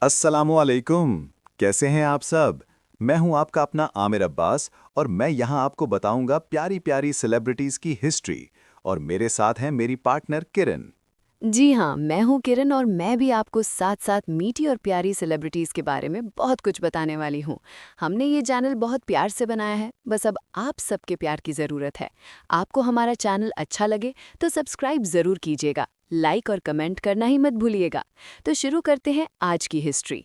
अस्सलामुअलैकुम। कैसे हैं आप सब? मैं हूं आपका अपना आमिर अब्बास और मैं यहां आपको बताऊंगा प्यारी प्यारी सेलिब्रिटीज की हिस्ट्री। और मेरे साथ हैं मेरी पार्टनर किरण। जी हाँ, मैं हूँ किरण और मैं भी आपको साथ-साथ मीठी और प्यारी सेलिब्रिटीज़ के बारे में बहुत कुछ बताने वाली हूँ। हमने ये चैनल बहुत प्यार से बनाया है, बस अब आप सबके प्यार की ज़रूरत है। आपको हमारा चैनल अच्छा लगे तो सब्सक्राइब ज़रूर कीजिएगा, लाइक और कमेंट करना ही मत भूलिएगा। तो शुरू करते हैं आज की हिस्ट्री।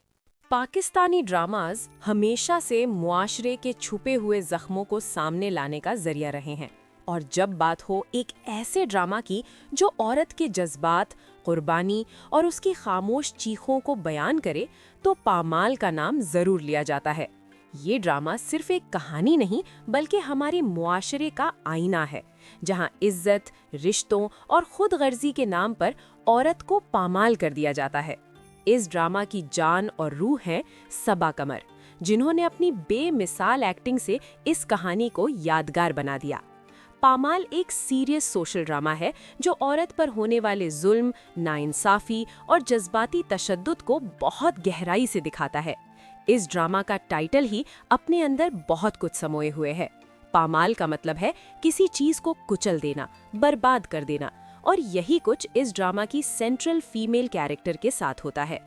पाकिस्तानी ड्रामाज हमेशा से मुआशरे के छुपे हुए जख्मों को सामने लाने का जरिया रहे हैं। और जब बात हो एक ऐसे ड्रामा की जो औरत के जज्बात, कुर्बानी और उसकी खामोश चीखों को बयान करे, तो पामाल का नाम जरूर लिया जाता है। ये ड्रामा सिर्फ एक कहानी नहीं बल्कि हमारे मुआशरे का आईना है, जहां इज्जत, रिश्तों और खुद गर्जी के नाम पर औरत को पामाल कर दिया जाता है। इस ड्रामा की जान और रूह है सबा कमर, जिन्होंने अपनी बेमिसाल एक्टिंग से इस कहानी को यादगार बना दिया। पामाल एक सीरियस सोशल ड्रामा है जो औरत पर होने वाले जुल्म, नाइंसाफी और जज्बाती तशद्दुद को बहुत गहराई से दिखाता है। इस ड्रामा का टाइटल ही अपने अंदर बहुत कुछ समोए हुए है। पामाल का मतलब है किसी चीज को कुचल देना, बर्बाद कर देना, और यही कुछ इस ड्रामा की सेंट्रल फीमेल कैरेक्टर के साथ होता है।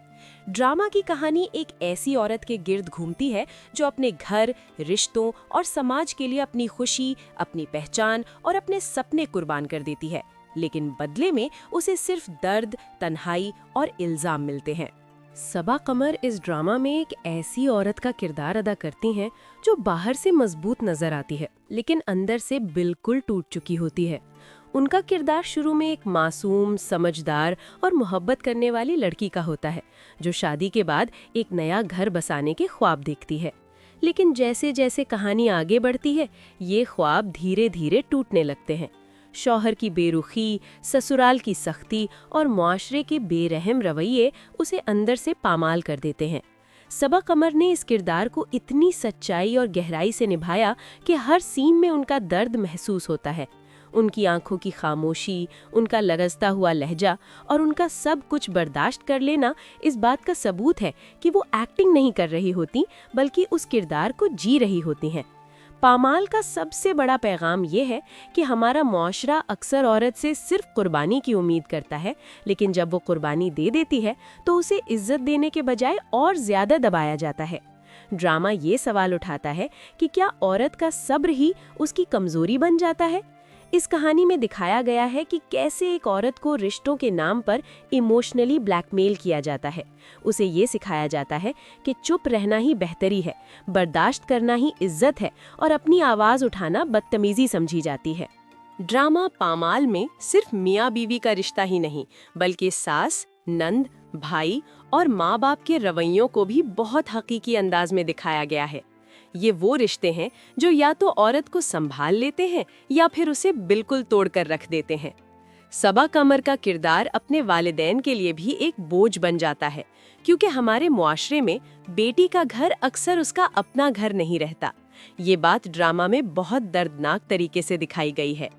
ड्रामा की कहानी एक ऐसी औरत के गिर्द घूमती है जो अपने घर, रिश्तों और समाज के लिए अपनी खुशी, अपनी पहचान और अपने सपने कुर्बान कर देती है, लेकिन बदले में उसे सिर्फ दर्द, तन्हाई और इल्जाम मिलते हैं। सबा कमर इस ड्रामा में एक ऐसी औरत का किरदार अदा करती हैं जो बाहर से मजबूत नजर आती है लेकिन अंदर से बिल्कुल टूट चुकी होती है। उनका किरदार शुरू में एक मासूम, समझदार और मोहब्बत करने वाली लड़की का होता है जो शादी के बाद एक नया घर बसाने के ख्वाब देखती है। लेकिन जैसे जैसे कहानी आगे बढ़ती है, ये ख्वाब धीरे धीरे टूटने लगते हैं। शौहर की बेरुखी, ससुराल की सख्ती और मुआशरे के बेरहम रवैये उसे अंदर से पामाल कर देते हैं। सबा कमर ने इस किरदार को इतनी सच्चाई और गहराई से निभाया कि हर सीन में उनका दर्द महसूस होता है। उनकी आंखों की खामोशी, उनका लरजता हुआ लहजा और उनका सब कुछ बर्दाश्त कर लेना इस बात का सबूत है कि वो एक्टिंग नहीं कर रही होती बल्कि उस किरदार को जी रही होती हैं। पामाल का सबसे बड़ा पैगाम ये है कि हमारा मुआशरा अक्सर औरत से सिर्फ कुर्बानी की उम्मीद करता है, लेकिन जब वो कुर्बानी दे देती है तो उसे इज्जत देने के बजाय और ज्यादा दबाया जाता है। ड्रामा ये सवाल उठाता है कि क्या औरत का सब्र ही उसकी कमजोरी बन जाता है। इस कहानी में दिखाया गया है कि कैसे एक औरत को रिश्तों के नाम पर इमोशनली ब्लैकमेल किया जाता है। उसे ये सिखाया जाता है कि चुप रहना ही बेहतरी है, बर्दाश्त करना ही इज्जत है और अपनी आवाज उठाना बदतमीजी समझी जाती है। ड्रामा पामाल में सिर्फ मियाँ बीवी का रिश्ता ही नहीं बल्कि सास, नंद, भाई और माँ बाप के रवैयों को भी बहुत हकीकी अंदाज में दिखाया गया है। ये वो रिश्ते हैं जो या तो औरत को संभाल लेते हैं या फिर उसे बिल्कुल तोड़कर रख देते हैं। सबा कमर का किरदार अपने वालिदैन के लिए भी एक बोझ बन जाता है, क्योंकि हमारे मुआशरे में बेटी का घर अक्सर उसका अपना घर नहीं रहता। ये बात ड्रामा में बहुत दर्दनाक तरीके से दिखाई गई है।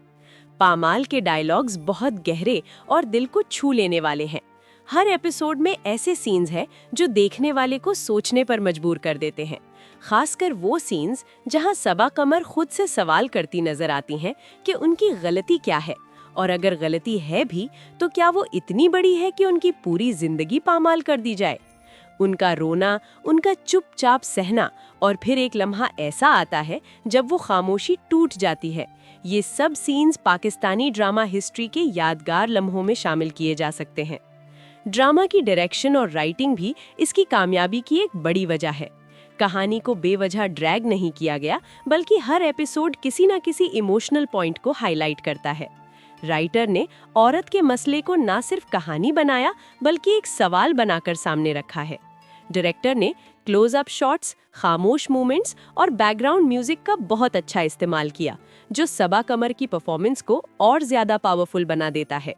पामाल के डायलॉग्स बहुत गहरे और दिल को छू लेने वाले हैं। हर एपिसोड में ऐसे सीन्स हैं जो देखने वाले को सोचने पर मजबूर कर देते हैं। खासकर वो सीन्स जहां सबा कमर खुद से सवाल करती नजर आती हैं कि उनकी गलती क्या है, और अगर गलती है भी तो क्या वो इतनी बड़ी है कि उनकी पूरी जिंदगी पामाल कर दी जाए। उनका रोना, उनका चुपचाप सहना और फिर एक लम्हा ऐसा आता है जब वो खामोशी टूट जाती है। ये सब सीन्स पाकिस्तानी ड्रामा हिस्ट्री के यादगार लम्हों में शामिल किए जा सकते हैं। ड्रामा की डायरेक्शन और राइटिंग भी इसकी कामयाबी की एक बड़ी वजह है। कहानी को बेवजह ड्रैग नहीं किया गया, बल्कि हर एपिसोड किसी न किसी इमोशनल पॉइंट को हाईलाइट करता है। राइटर ने औरत के मसले को ना सिर्फ कहानी बनाया बल्कि एक सवाल बनाकर सामने रखा है। डायरेक्टर ने क्लोज अप शॉट्स, खामोश मूवमेंट्स और बैकग्राउंड म्यूजिक का बहुत अच्छा इस्तेमाल किया, जो सबा कमर की परफॉर्मेंस को और ज्यादा पावरफुल बना देता है।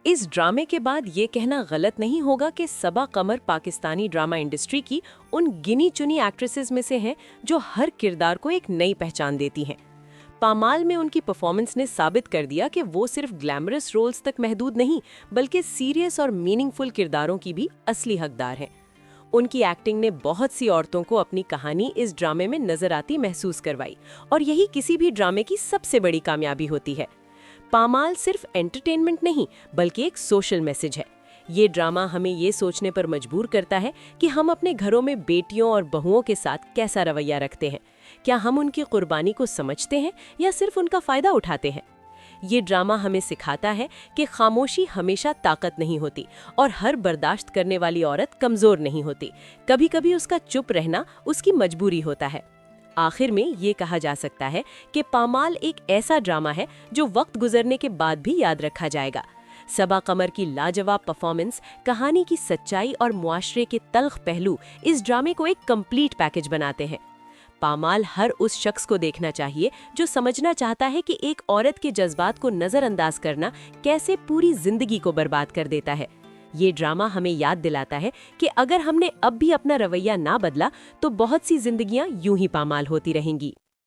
इस ड्रामे के बाद ये कहना गलत नहीं होगा कि सबा कमर पाकिस्तानी ड्रामा इंडस्ट्री की उन गिनी चुनी एक्ट्रेसेस में से हैं जो हर किरदार को एक नई पहचान देती हैं। पामाल में उनकी परफॉर्मेंस ने साबित कर दिया कि वो सिर्फ ग्लैमरस रोल्स तक महदूद नहीं बल्कि सीरियस और मीनिंगफुल किरदारों की भी असली हकदार हैं। उनकी एक्टिंग ने बहुत सी औरतों को अपनी कहानी इस ड्रामे में नजर आती महसूस करवाई और यही किसी भी ड्रामे की सबसे बड़ी कामयाबी होती है। पामाल सिर्फ एंटरटेनमेंट नहीं बल्कि एक सोशल मैसेज है। ये ड्रामा हमें ये सोचने पर मजबूर करता है कि हम अपने घरों में बेटियों और बहुओं के साथ कैसा रवैया रखते हैं। क्या हम उनकी कुर्बानी को समझते हैं या सिर्फ उनका फायदा उठाते हैं? ये ड्रामा हमें सिखाता है कि खामोशी हमेशा ताकत नहीं होती और हर बर्दाश्त करने वाली औरत कमजोर नहीं होती। कभी कभी उसका चुप रहना उसकी मजबूरी होता है। आखिर में ये कहा जा सकता है कि पामाल एक ऐसा ड्रामा है जो वक्त गुजरने के बाद भी याद रखा जाएगा। सबा कमर की लाजवाब परफॉर्मेंस, कहानी की सच्चाई और मुआशरे के तल्ख पहलू इस ड्रामे को एक कंप्लीट पैकेज बनाते हैं। पामाल हर उस शख्स को देखना चाहिए जो समझना चाहता है कि एक औरत के जज्बात को नज़रअंदाज करना कैसे पूरी जिंदगी को बर्बाद कर देता है। ये ड्रामा हमें याद दिलाता है कि अगर हमने अब भी अपना रवैया ना बदला तो बहुत सी जिंदगियां यूं ही पामाल होती रहेंगी।